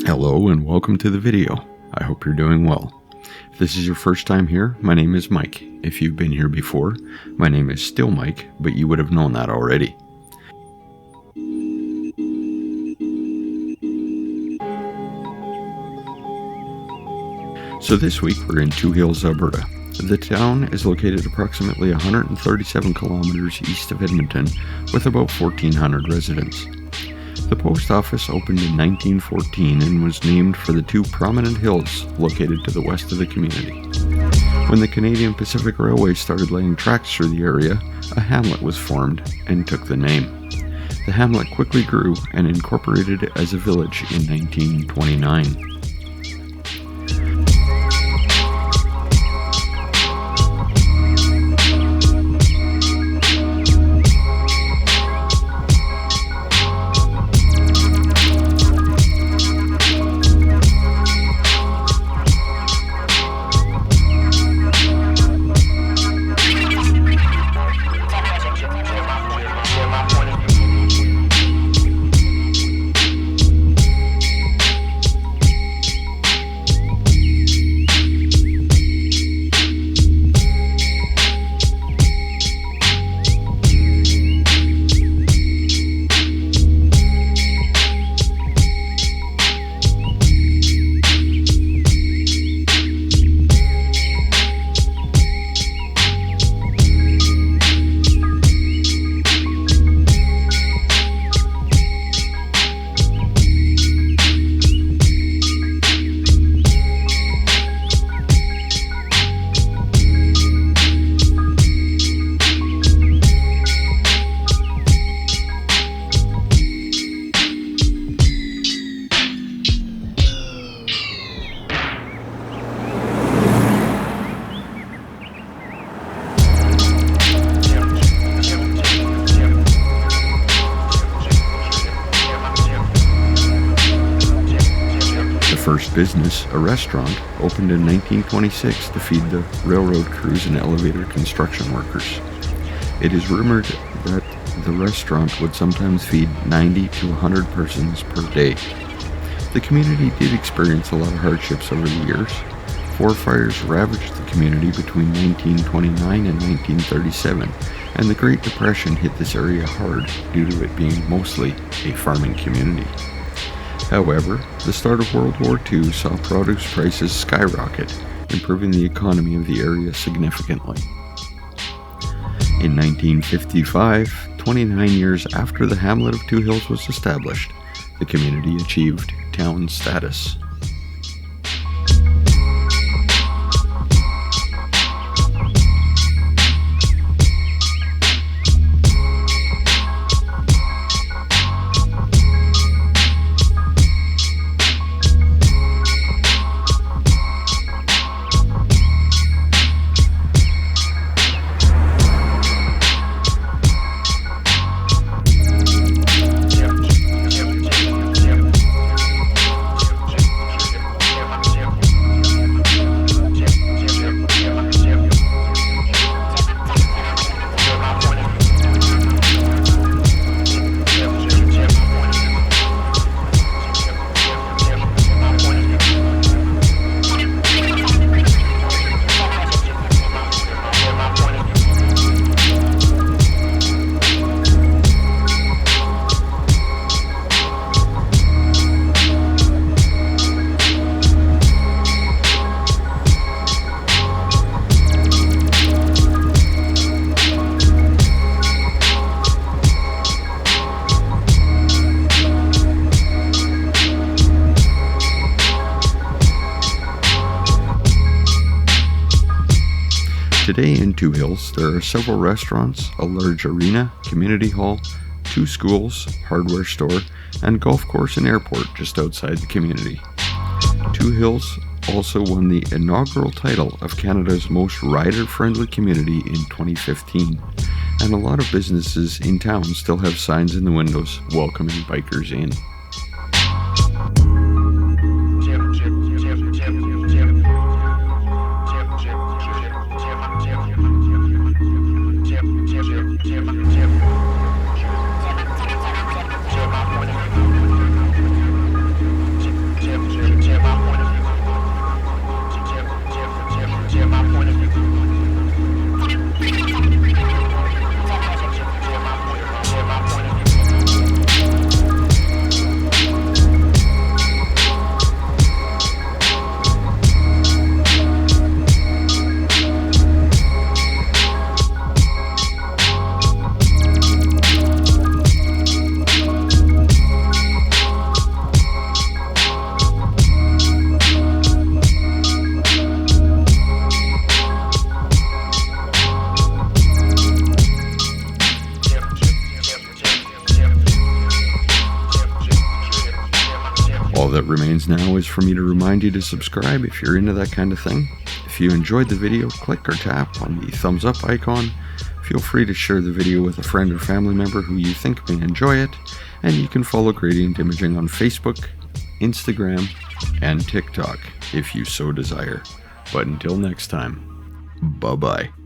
Hello and welcome to the video. I hope you're doing well. If this is your first time here, my name is Mike. If you've been here before, my name is still Mike, but you would have known that already. So this week we're in Two Hills, Alberta. The town is located approximately 137 kilometers east of Edmonton with about 1,400 residents. The post office opened in 1914 and was named for the two prominent hills located to the west of the community. When the Canadian Pacific Railway started laying tracks through the area, a hamlet was formed and took the name. The hamlet quickly grew and incorporated as a village in 1929. First business, a restaurant, opened in 1926 to feed the railroad crews and elevator construction workers. It is rumored that the restaurant would sometimes feed 90 to 100 persons per day. The community did experience a lot of hardships over the years. 4 fires ravaged the community between 1929 and 1937, and the Great Depression hit this area hard due to it being mostly a farming community. However, the start of World War II saw produce prices skyrocket, improving the economy of the area significantly. In 1955, 29 years after the hamlet of Two Hills was established, the community achieved town status. Today in Two Hills, there are several restaurants, a large arena, community hall, 2 schools, hardware store, and golf course and airport just outside the community. Two Hills also won the inaugural title of Canada's most rider-friendly community in 2015, and a lot of businesses in town still have signs in the windows welcoming bikers in. All that remains now is for me to remind you to subscribe if you're into that kind of thing. If you enjoyed the video, click or tap on the thumbs up icon. Feel free to share the video with a friend or family member who you think may enjoy it, and you can follow Gradient Imaging on Facebook, Instagram, and TikTok if you so desire. But until next time, bye-bye.